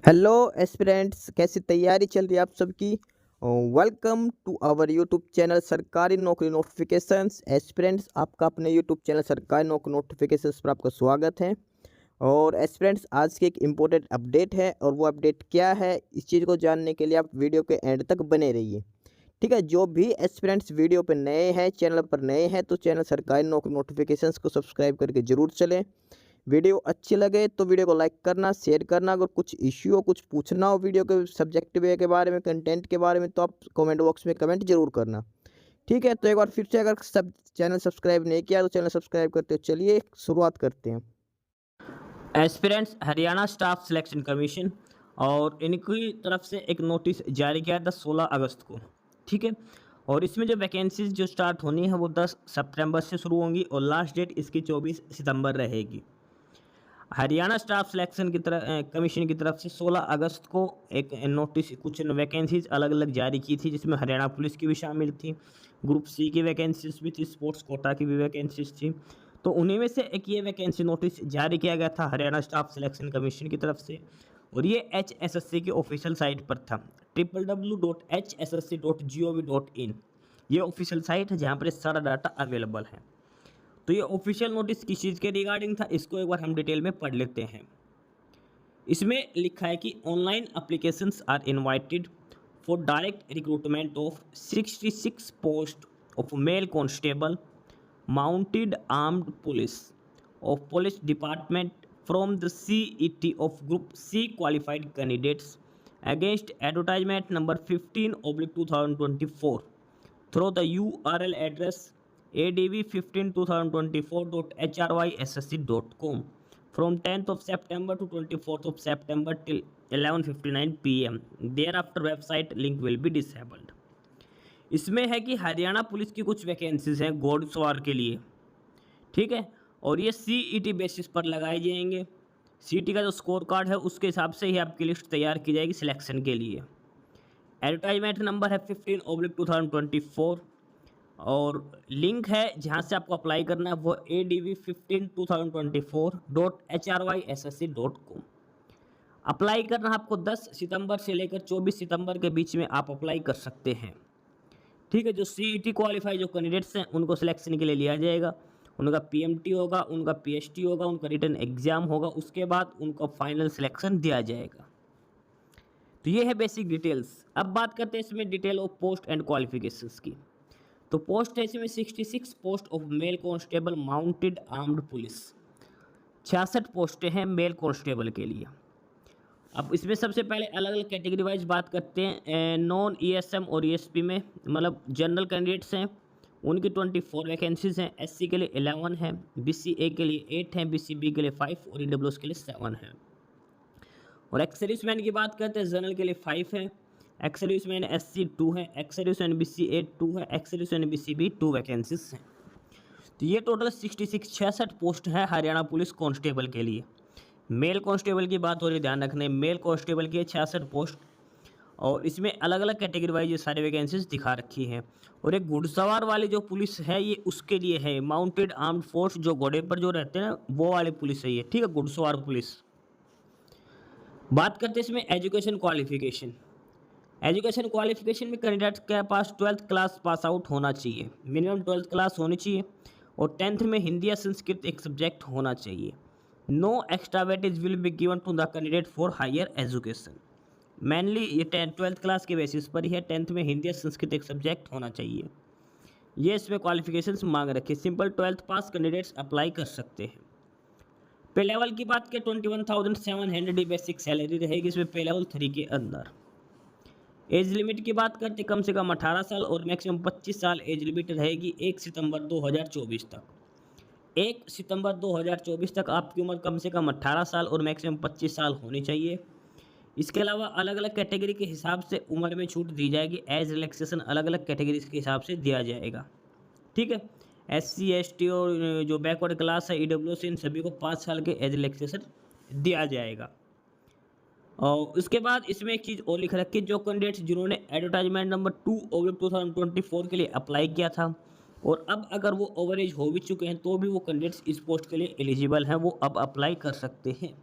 Hello aspirants, कैसी तैयारी चल रही है आप सबकी। Welcome to our YouTube channel सरकारी नौकरी नोटिफिकेशंस। एस्पिरेंट्स, आपका अपने यूट्यूब चैनल सरकारी नौकरी नोटिफिकेशंस पर आपका स्वागत है। और एस्पिरेंट्स, आज की एक इम्पोर्टेंट अपडेट है, और वो अपडेट क्या है इस चीज़ को जानने के लिए आप वीडियो के एंड तक बने रहिए। ठीक है, जो भी एस्पिरेंट्स वीडियो पर नए हैं, चैनल पर नए हैं, तो चैनल सरकारी नौकरी नोटिफिकेशंस को सब्सक्राइब करके ज़रूर चलें। वीडियो अच्छी लगे तो वीडियो को लाइक करना, शेयर करना। अगर कुछ इश्यू हो, कुछ पूछना हो वीडियो के सब्जेक्ट वे के बारे में, कंटेंट के बारे में, तो आप कमेंट बॉक्स में कमेंट जरूर करना। ठीक है, तो एक बार फिर से, अगर सब चैनल सब्सक्राइब नहीं किया तो चैनल सब्सक्राइब करते हो। चलिए शुरुआत करते हैं। Aspirants Haryana staff selection commission और इनकी तरफ से एक नोटिस जारी किया था 16 अगस्त को। ठीक है, और इसमें जो वैकेंसीज जो स्टार्ट होनी है वो 10 सितंबर से शुरू होंगी और लास्ट डेट इसकी 24 सितंबर रहेगी। हरियाणा स्टाफ सिलेक्शन की तरफ कमीशन की तरफ से 16 अगस्त को एक नोटिस कुछ वैकेंसीज अलग अलग जारी की थी, जिसमें हरियाणा पुलिस की भी शामिल थी, ग्रुप सी की वैकेंसीज भी थी, स्पोर्ट्स कोटा की भी वैकेंसीज थी। तो उन्हीं में से एक ये वैकेंसी नोटिस जारी किया गया था हरियाणा स्टाफ सिलेक्शन कमीशन की तरफ से, और ये HSSC की ऑफिशियल साइट पर था, www.hssc.gov.in। ये ऑफिशियल साइट है जहाँ पर सारा डाटा अवेलेबल है। तो ये ऑफिशियल नोटिस किस चीज़ के रिगार्डिंग था, इसको एक बार हम डिटेल में पढ़ लेते हैं। इसमें लिखा है कि online applications are invited for direct recruitment of 66 post of male constable mounted armed police of police department from the CET of Group C qualified candidates against advertisement number 15/2024 through the URL address adv152024.hryssc.com from 10th of September to 24th of September till 11:59 PM. Thereafter website link will be disabled. इसमें है कि Haryana police की कुछ vacancies हैं घोड़सवार के लिए। ठीक है, और ये CET बेसिस पर लगाए जाएंगे। CET का जो स्कोर कार्ड है उसके हिसाब से ही आपकी लिस्ट तैयार की जाएगी सिलेक्शन के लिए। एडवर्टाइजमेंट नंबर है 15/2024 और लिंक है जहाँ से आपको अप्लाई करना है वो adv15/2024.hryssc.com। अप्लाई करना आपको 10 सितंबर से लेकर 24 सितंबर के बीच में आप अप्लाई कर सकते हैं। ठीक है, जो CET क्वालिफाई जो कैंडिडेट्स हैं उनको सिलेक्शन के लिए लिया जाएगा। उनका PMT होगा, उनका PST होगा, उनका रिटन एग्जाम होगा, उसके बाद उनको फाइनल सिलेक्शन दिया जाएगा। तो ये है बेसिक डिटेल्स। अब बात करते हैं इसमें detail of post and qualifications की। तो पोस्ट है इसमें 66 post of male constable mounted armed police, 66 पोस्टें हैं मेल कांस्टेबल के लिए। अब इसमें सबसे पहले अलग अलग कैटेगरी वाइज बात करते हैं। नॉन ESM और ESP में मतलब जनरल कैंडिडेट्स हैं, उनकी 24 वैकेंसीज हैं। SC के लिए 11 है, BCA के लिए 8 हैं, BCB के लिए 5 और EWS के लिए 7 है। और एक्स सर्विसमैन की बात करते हैं, जनरल के लिए 5 है, एक्स सर्विसमैन SC 2 है, एक्स सर्विसमैन BCA 2 है, एक्स सर्विसमैन BCB 2 वैकेंसीज हैं। तो ये टोटल 66 पोस्ट है हरियाणा पुलिस कांस्टेबल के लिए। मेल कांस्टेबल की बात हो रही है, ध्यान रखना है, मेल कांस्टेबल की 66 पोस्ट, और इसमें अलग अलग कैटेगरी वाइज ये सारी वैकेंसीज दिखा रखी हैं। और एक घुड़सवार वाली जो पुलिस है ये उसके लिए है, माउंटेड आर्म्ड फोर्स, जो घोड़े पर जो रहते हैं ना वो वाली पुलिस है ये। ठीक है, घुड़सवार पुलिस। बात करते हैं इसमें एजुकेशन क्वालिफिकेशन। एजुकेशन क्वालिफिकेशन में कैंडिडेट के पास 12th क्लास पास आउट होना चाहिए, मिनिमम 12th क्लास होनी चाहिए, और 10th में हिंदी या संस्कृत एक सब्जेक्ट होना चाहिए। No extra weightage will be given to the candidate for higher education. Mainly ये 12th क्लास के बेसिस पर ही है, 10th में हिंदी या संस्कृत एक सब्जेक्ट होना चाहिए। ये इसमें क्वालिफिकेशंस मांग रखे। सिंपल 12th पास कैंडिडेट्स अप्लाई कर सकते हैं। पे लेवल की बात करें 21,700 बेसिक सैलरी रहेगी इसमें पे लेवल 3 के अंदर। एज लिमिट की बात करते कम से कम 18 साल और मैक्सिमम 25 साल एज लिमिट रहेगी 1 सितंबर 2024 तक। 1 सितंबर 2024 तक आपकी उम्र कम से कम 18 साल और मैक्सिमम 25 साल होनी चाहिए। इसके अलावा अलग अलग कैटेगरी के हिसाब से उम्र में छूट दी जाएगी, एज रिलैक्सेशन अलग अलग कैटेगरीज के हिसाब से दिया जाएगा। ठीक है, SC ST और जो बैकवर्ड क्लास है EWS इन सभी को 5 साल के एज रिलैक्सेशन दिया जाएगा। और उसके बाद इसमें एक चीज़ और लिख रखी है, जो कैंडिडेट्स जिन्होंने एडवर्टाइजमेंट नंबर 2/2024 के लिए अप्लाई किया था और अब अगर वो ओवरेज हो भी चुके हैं तो भी वो कैंडिडेट्स इस पोस्ट के लिए एलिजिबल हैं, वो अब अप्लाई कर सकते हैं।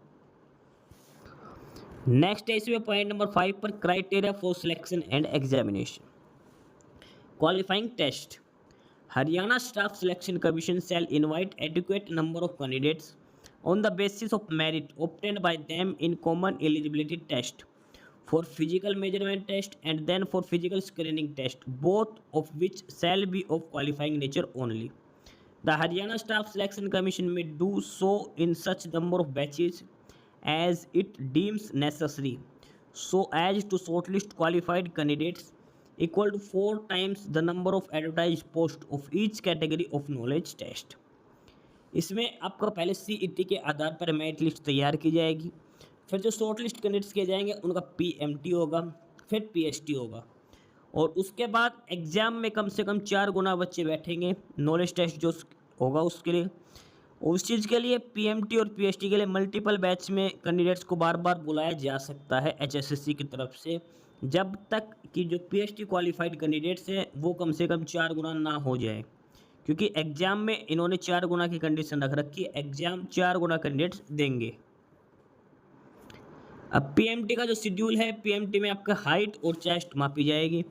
नेक्स्ट है इसमें पॉइंट नंबर 5 पर criteria for selection and examination. Qualifying test. Haryana Staff Selection Commission shall invite adequate number of candidates on the basis of merit obtained by them in common eligibility test, for physical measurement test and then for physical screening test, both of which shall be of qualifying nature only. The Haryana Staff Selection Commission may do so in such number of batches as it deems necessary, so as to shortlist qualified candidates equal to 4 times the number of advertised post of each category of knowledge test. इसमें आपका पहले CET के आधार पर merit list तैयार की जाएगी, फिर जो शॉर्ट लिस्ट कैंडिडेट्स किए जाएंगे उनका PMT होगा, फिर PST होगा, और उसके बाद एग्ज़ाम में कम से कम 4 गुना बच्चे बैठेंगे नॉलेज टेस्ट जो होगा उसके लिए। उस चीज़ के लिए PMT और PST के लिए मल्टीपल बैच में कैंडिडेट्स को बार बार बुलाया जा सकता है HSSC की तरफ से, जब तक कि जो PST क्वालिफाइड कैंडिडेट्स हैं वो कम से कम 4 गुना ना हो जाए, क्योंकि एग्ज़ाम में इन्होंने 4 गुना की कंडीशन रख रखी है, एग्ज़ाम 4 गुना कैंडिडेट्स देंगे। अब PMT का जो शेड्यूल है, PMT में आपका हाइट और चेस्ट मापी जाएगी।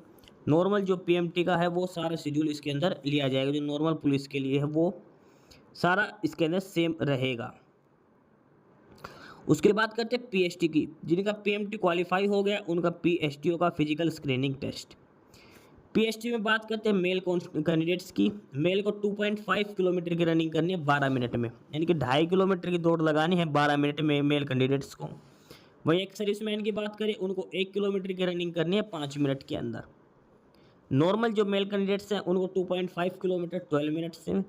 नॉर्मल जो PMT का है वो सारा शेड्यूल इसके अंदर लिया जाएगा, जो नॉर्मल पुलिस के लिए है वो सारा इसके अंदर सेम रहेगा। उसके बाद करते हैं PST की। जिनका PMT क्वालिफाई हो गया उनका PST होगा, फिजिकल स्क्रीनिंग टेस्ट। PST में बात करते हैं मेल कैंडिडेट्स की। मेल को 2.5 किलोमीटर की रनिंग करनी है 12 मिनट में, यानी कि 2.5 किलोमीटर की दौड़ लगानी है 12 मिनट में मेल कैंडिडेट्स को। वहीं एक सर्विसमैन की बात करें उनको 1 किलोमीटर की रनिंग करनी है 5 मिनट के अंदर। नॉर्मल जो मेल कैंडिडेट्स हैं उनको 2.5 किलोमीटर 12 मिनट से,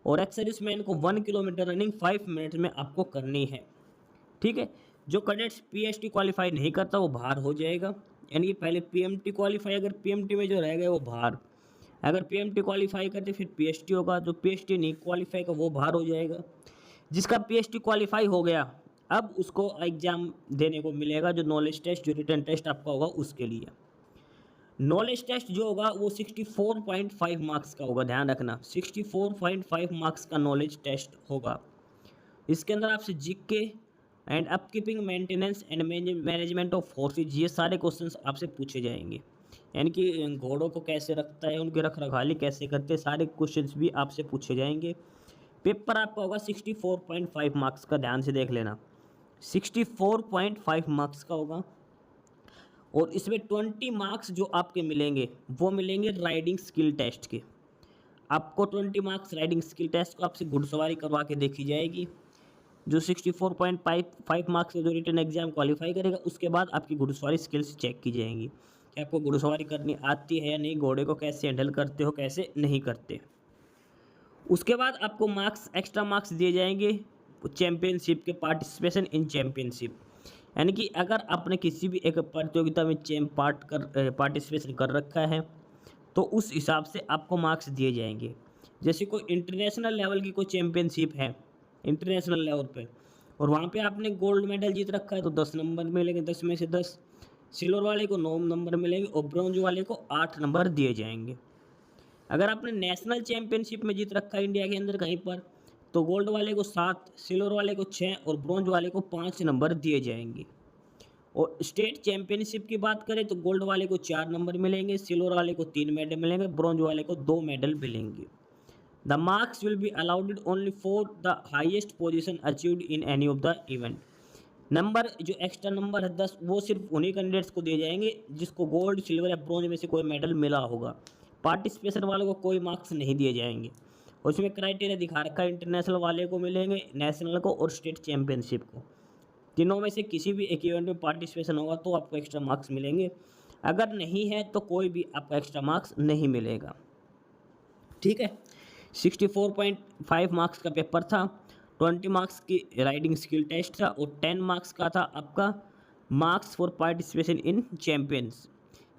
और एक्स सर्विसमैन को 1 किलोमीटर रनिंग 5 मिनट में आपको करनी है। ठीक है, जो कैडेट्स PST क्वालिफाई नहीं करता वो बाहर हो जाएगा, यानी कि पहले PMT क्वालिफाई, अगर PMT में जो रह गए वो बाहर, अगर PMT क्वालिफाई करते फिर PST होगा, जो PST नहीं क्वालिफाई का वो बाहर हो जाएगा। जिसका PST क्वालिफाई हो गया अब उसको एग्ज़ाम देने को मिलेगा, जो नॉलेज टेस्ट जो रिटन टेस्ट आपका होगा उसके लिए। नॉलेज टेस्ट जो होगा वो 64.5 मार्क्स का होगा, ध्यान रखना 64.5 मार्क्स का नॉलेज टेस्ट होगा। इसके अंदर आपसे GK and upkeeping maintenance and management of forces ये सारे क्वेश्चंस आपसे पूछे जाएंगे, यानी कि घोड़ों को कैसे रखता है, उनकी रख रखाली कैसे करते हैं, सारे क्वेश्चंस भी आपसे पूछे जाएंगे। पेपर आपका होगा 64.5 मार्क्स का, ध्यान से देख लेना 64.5 मार्क्स का होगा। और इसमें 20 मार्क्स जो आपके मिलेंगे वो मिलेंगे राइडिंग स्किल टेस्ट के। आपको 20 मार्क्स राइडिंग स्किल टेस्ट को आपसे घुड़सवारी करवा के देखी जाएगी। जो 64.5 मार्क्स का जो रिटन एग्जाम क्वालिफाई करेगा उसके बाद आपकी घुड़सवारी स्किल्स चेक की जाएंगी कि आपको घुड़सवारी करनी आती है या नहीं, घोड़े को कैसे हैंडल करते हो कैसे नहीं करते। उसके बाद आपको मार्क्स एक्स्ट्रा मार्क्स दिए जाएंगे चैम्पियनशिप के, पार्टिसिपेशन इन चैम्पियनशिप, यानी कि अगर आपने किसी भी एक प्रतियोगिता में पार्टिसिपेशन कर रखा है तो उस हिसाब से आपको मार्क्स दिए जाएंगे। जैसे कोई इंटरनेशनल लेवल की कोई चैम्पियनशिप है इंटरनेशनल लेवल पे, और वहाँ पे आपने गोल्ड मेडल जीत रखा है तो 10 नंबर मिलेंगे, 10 में से 10। सिल्वर वाले को 9 नंबर मिलेंगे और ब्रॉन्ज वाले को 8 नंबर दिए जाएंगे। अगर आपने नेशनल चैम्पियनशिप में जीत रखा है इंडिया के अंदर कहीं पर तो गोल्ड वाले को 7, सिल्वर वाले को 6 और ब्रॉन्ज वाले को 5 नंबर दिए जाएंगे। और स्टेट चैम्पियनशिप की बात करें तो गोल्ड वाले को 4 नंबर मिलेंगे, सिल्वर वाले को 3 मेडल मिलेंगे, ब्रॉन्ज वाले को 2 मेडल मिलेंगे। The marks will be allowed only for the highest position achieved in any of the event. Number जो एक्स्ट्रा नंबर है 10 वो सिर्फ उन्हीं कैंडिडेट्स को दिए जाएंगे जिसको गोल्ड, सिल्वर या ब्रॉन्ज में से कोई मेडल मिला होगा। पार्टिसिपेशन वालों को कोई मार्क्स नहीं दिए जाएंगे। और उसमें क्राइटेरिया दिखा रखा है, इंटरनेशनल वाले को मिलेंगे, नेशनल को और स्टेट चैम्पियनशिप को। तीनों में से किसी भी एक इवेंट में पार्टिसिपेशन होगा तो आपको एक्स्ट्रा मार्क्स मिलेंगे, अगर नहीं है तो कोई भी आपको एक्स्ट्रा मार्क्स नहीं मिलेगा। ठीक है, 64.5 मार्क्स का पेपर था, 20 मार्क्स की राइडिंग स्किल टेस्ट था और 10 मार्क्स का था आपका marks for participation in champions,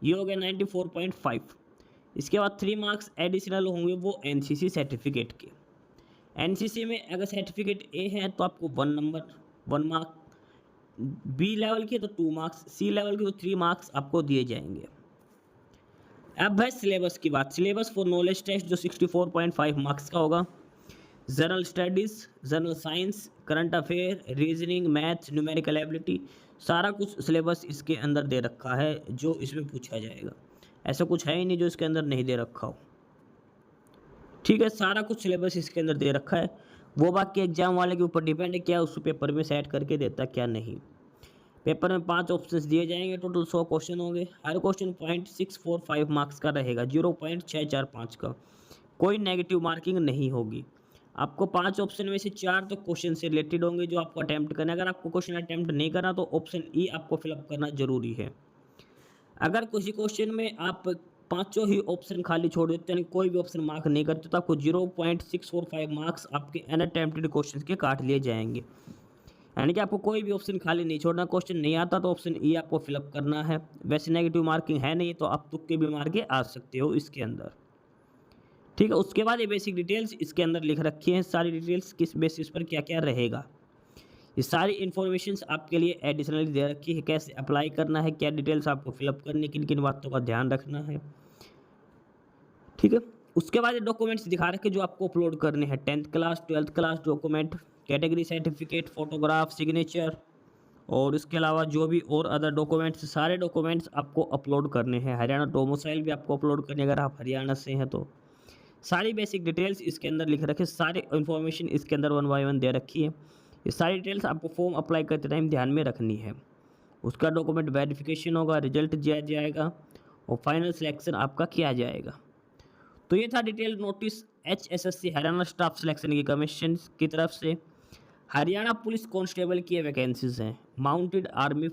ये हो गया 94.5। इसके बाद 3 मार्क्स एडिशनल होंगे वो NCC सर्टिफिकेट के। NCC में अगर सर्टिफिकेट A है तो आपको 1 नंबर 1 मार्क, B लेवल के तो 2 मार्क्स, C लेवल के तो 3 मार्क्स आपको दिए जाएंगे। अब है सिलेबस की बात। सिलेबस फॉर नॉलेज टेस्ट जो 64.5 मार्क्स का होगा, general studies, general science, current affair, reasoning, maths, numerical ability, सारा कुछ सिलेबस इसके अंदर दे रखा है जो इसमें पूछा जाएगा। ऐसा कुछ है ही नहीं जो इसके अंदर नहीं दे रखा हो। ठीक है, सारा कुछ सिलेबस इसके अंदर दे रखा है। वो बाकी एग्जाम वाले के ऊपर डिपेंड है क्या उस पेपर में सेट करके देता क्या नहीं। पेपर में 5 ऑप्शंस दिए जाएंगे, टोटल 100 क्वेश्चन होंगे। हर क्वेश्चन 0.645 मार्क्स का रहेगा, 0.645 का। कोई नेगेटिव मार्किंग नहीं होगी। आपको 5 ऑप्शन में से 4 तो क्वेश्चन से रिलेटेड होंगे जो आपको अटैम्प्ट करना है। अगर आपको क्वेश्चन अटैम्प्ट नहीं करना तो ऑप्शन ई आपको फिलअप करना जरूरी है। अगर किसी क्वेश्चन में आप पांचों ही ऑप्शन खाली छोड़ देते हैं, कोई भी ऑप्शन मार्क नहीं करते, तो आपको 0.645 मार्क्स आपके अनअटेम्प्टेड क्वेश्चन के काट लिए जाएंगे। यानी कि आपको कोई भी ऑप्शन खाली नहीं छोड़ना। क्वेश्चन नहीं आता तो ऑप्शन ई आपको फिलअप करना है। वैसे नेगेटिव मार्किंग है नहीं तो आप तुक्के भी मार के आ सकते हो इसके अंदर। ठीक है, उसके बाद ये बेसिक डिटेल्स इसके अंदर लिख रखी हैं, सारी डिटेल्स किस बेसिस पर क्या क्या रहेगा। ये सारी इन्फॉर्मेशंस आपके लिए एडिशनली दे रखी है, कैसे अप्लाई करना है, क्या डिटेल्स आपको फिलअप करनी, किन किन बातों का ध्यान रखना है। ठीक है, उसके बाद ये डॉक्यूमेंट्स दिखा रखे जो आपको अपलोड करने हैं। 10th class 12th class document, category certificate, photograph, signature और इसके अलावा जो भी और अदर डॉक्यूमेंट्स, सारे डॉक्यूमेंट्स आपको अपलोड करने हैं। हरियाणा डोमिसाइल भी आपको अपलोड करनी है अगर आप हरियाणा से हैं तो। सारी बेसिक डिटेल्स इसके अंदर लिख रखे, सारी इन्फॉर्मेशन इसके अंदर 1 बाय 1 दे रखी है। ये सारी डिटेल्स आपको फॉर्म अप्लाई करते टाइम ध्यान में रखनी है। उसका डॉक्यूमेंट वेरिफिकेशन होगा, रिजल्ट दिया जाएगा और फाइनल सिलेक्शन आपका किया जाएगा। तो ये था detail notice HSSC Haryana staff selection की कमीशन की तरफ से। हरियाणा पुलिस कांस्टेबल की वैकेंसीज हैं, माउंटेड आर्मी,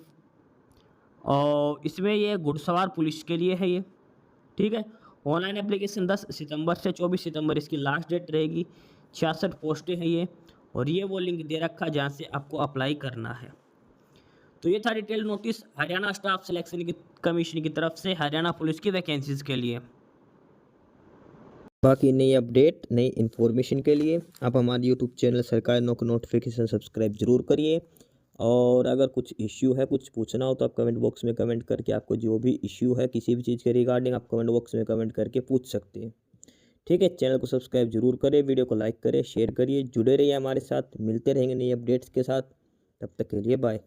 और इसमें ये घुड़सवार पुलिस के लिए है ये। ठीक है, ऑनलाइन एप्लीकेशन 10 सितंबर से 24 सितंबर इसकी लास्ट डेट रहेगी। 66 पोस्टें हैं ये, और ये वो लिंक दे रखा जहाँ से आपको अप्लाई करना है। तो ये था detail notice Haryana staff selection की कमीशन की तरफ से हरियाणा पुलिस की वैकेंसीज के लिए। बाकी नई अपडेट नई इन्फॉर्मेशन के लिए आप हमारे यूट्यूब चैनल सरकारी नौकरी नोटिफिकेशन सब्सक्राइब जरूर करिए। और अगर कुछ इश्यू है, कुछ पूछना हो तो आप कमेंट बॉक्स में कमेंट करके आपको जो भी इश्यू है किसी भी चीज़ के रिगार्डिंग आप कमेंट बॉक्स में कमेंट करके पूछ सकते हैं। ठीक है, चैनल को सब्सक्राइब जरूर करें, वीडियो को लाइक करें, शेयर करिए, जुड़े रहिए हमारे साथ। मिलते रहेंगे नई अपडेट्स के साथ, तब तक के लिए बाय।